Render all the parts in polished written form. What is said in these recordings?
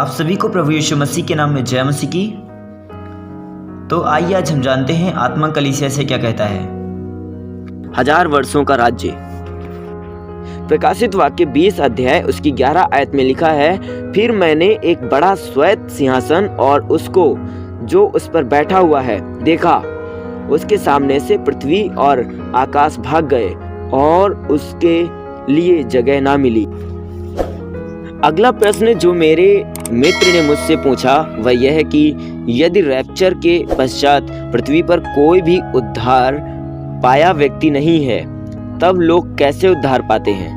आप सभी को प्रभु यीशु मसीह के नाम में जय मसीह की। तो आइए आज हम जानते हैं आत्मा कलीसिया से क्या कहता है। 1000 वर्षों का राज्य। प्रकाशित वाक्य 20 अध्याय उसकी 11 आयत में लिखा है, फिर मैंने एक बड़ा श्वेत सिंहासन और उसको जो उस पर बैठा हुआ है देखा। उसके सामने से पृथ्वी और आकाश भाग गए और उसके लिए जगह ना मिली। अगला प्रश्न जो मेरे मित्र ने मुझसे पूछा वह यह है कि यदि रैप्चर के पश्चात पृथ्वी पर कोई भी उद्धार पाया व्यक्ति नहीं है, तब लोग कैसे उद्धार पाते हैं?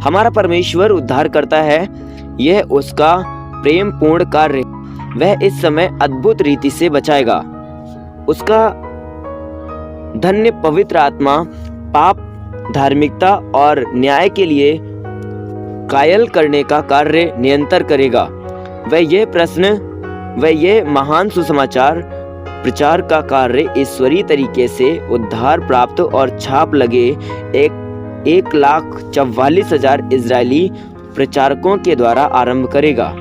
हमारा परमेश्वर उद्धार करता है, यह उसका प्रेम पूर्ण कार्य। वह इस समय अद्भुत रीति से बचाएगा। उसका धन्य पवित्र आत्मा पाप, धार्मिकता और न्याय के लिए कायल करने का कार्य निरंतर करेगा। वह यह महान सुसमाचार प्रचार का कार्य ईश्वरीय तरीके से उद्धार प्राप्त और छाप लगे 1,44,000 इजरायली प्रचारकों के द्वारा आरंभ करेगा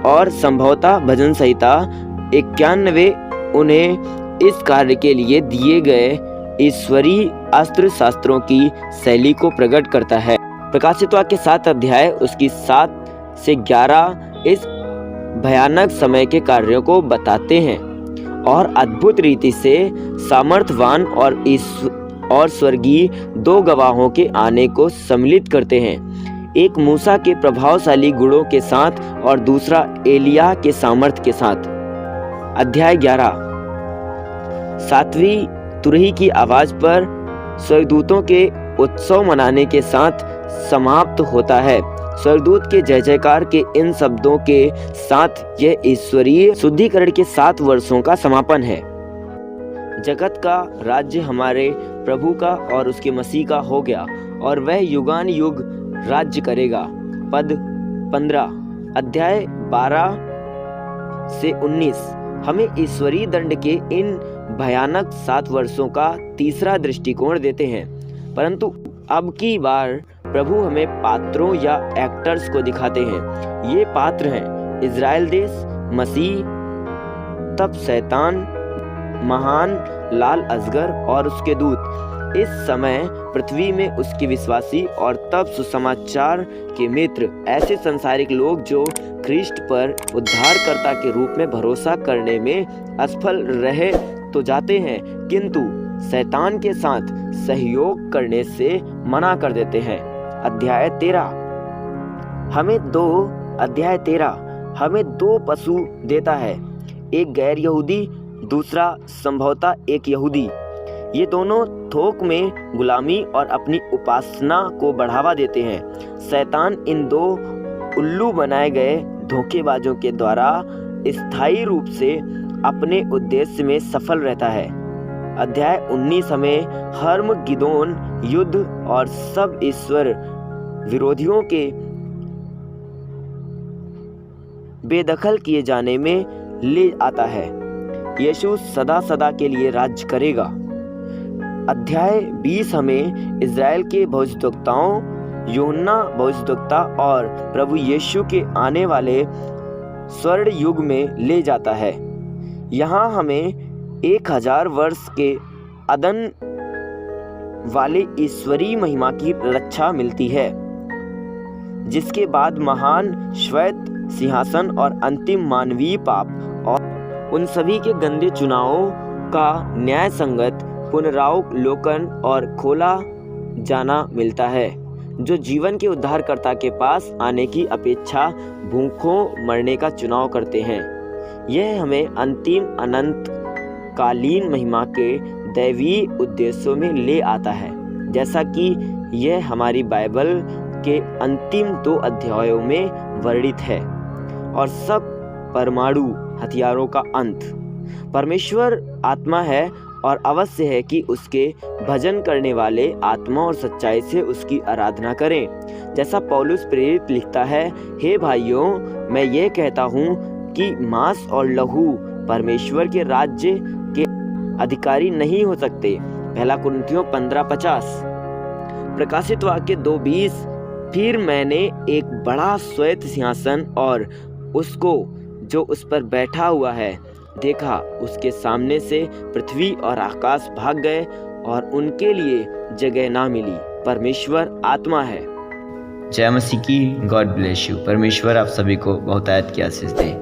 और संभवतः भजन संहिता 91 उन्हें इस कार्य के लिए दिए गए ईश्वरीय अस्त्र शास्त्रों की शैली को प्रकट करता है। प्रकाशित वाक्य 7 अध्याय उसकी 7 से 11 इस भयानक समय के कार्यों को बताते हैं और अद्भुत रीति से सामर्थवान और स्वर्गीय 2 गवाहों के आने को सम्मिलित करते हैं, एक मूसा के प्रभावशाली गुणों के साथ और दूसरा एलिया के सामर्थ के साथ। अध्याय 11 7वीं तुरही की आवाज पर स्वर्गदूतों के उत्सव मनाने के साथ समाप्त होता है। स्वर्गदूत के जय जयकार के इन शब्दों के साथ यह ईश्वरीय शुद्धिकरण के 7 वर्षों का समापन है। जगत का राज्य हमारे प्रभु का और उसके मसीह का हो गया और वह युगान युग राज्य करेगा। पद 15 अध्याय 12 से 19 हमें ईश्वरीय दंड के इन भयानक 7 वर्षों का तीसरा दृष्टिकोण देते हैं, परंतु अब की बार प्रभु हमें पात्रों या एक्टर्स को दिखाते हैं। ये पात्र हैं इज़राइल देश, मसीह, तब शैतान, महान लाल अजगर और उसके दूत, इस समय पृथ्वी में उसके विश्वासी और तब सुसमाचार के मित्र, ऐसे संसारिक लोग जो ख्रीष्ट पर उद्धारकर्ता के रूप में भरोसा करने में असफल रहे तो जाते हैं, किंतु शैतान के साथ सहयोग करने से मना कर देते हैं। अध्याय 13 हमें 2 पशु देता है, एक गैर यहूदी, दूसरा संभवतः एक यहूदी। ये दोनों थोक में गुलामी और अपनी उपासना को बढ़ावा देते हैं। शैतान इन 2 उल्लू बनाए गए धोखेबाजों के द्वारा स्थायी रूप से अपने उद्देश्य में सफल रहता है। अध्याय 19 हमें हर्मगिदोन युद्ध और सब ईश्वर विरोधियों के बेदखल किए जाने में ले आता है। यीशु सदा सदा के लिए राज्य करेगा। अध्याय 20 हमें इज़राइल के भविष्यद्वक्ताओं, यूहन्ना भविष्यद्वक्ता और प्रभु यीशु के आने वाले स्वर्ण युग में ले जाता है। यहाँ हमें 1000 वर्ष के अदन वाले ईश्वरीय महिमा की रक्षा मिलती है, जिसके बाद महान श्वेत सिंहासन और अंतिम मानवीय पाप और उन सभी के गंदे चुनावों का न्याय संगत पुनरावलोकन और खोला जाना मिलता है, जो जीवन के उद्धारकर्ता के पास आने की अपेक्षा भूखों मरने का चुनाव करते हैं। यह हमें अंतिम अनंत कालीन महिमा के दैवीय उद्देश्यों में ले आता है, जैसा कि यह हमारी बाइबल के अंतिम 2 अध्यायों में वर्णित है, और सब परमाणु हथियारों का अंत। परमेश्वर आत्मा है और अवश्य है कि उसके भजन करने वाले आत्मा और सच्चाई से उसकी आराधना करें। जैसा पौलुस प्रेरित लिखता है, हे भाइयों, मैं ये कहता हूँ कि मांस और लहू परमेश्वर के राज्य के अधिकारी नहीं हो सकते। 1 कुरिन्थियों 15:50। प्रकाशित वाक्य 2:20 फिर मैंने एक बड़ा श्वेत सिंहासन और उसको जो उस पर बैठा हुआ है देखा, उसके सामने से पृथ्वी और आकाश भाग गए और उनके लिए जगह ना मिली। परमेश्वर आत्मा है। जय मसीह की। God bless you. परमेश्वर आप सभी को बहुतायत की आशीष दे।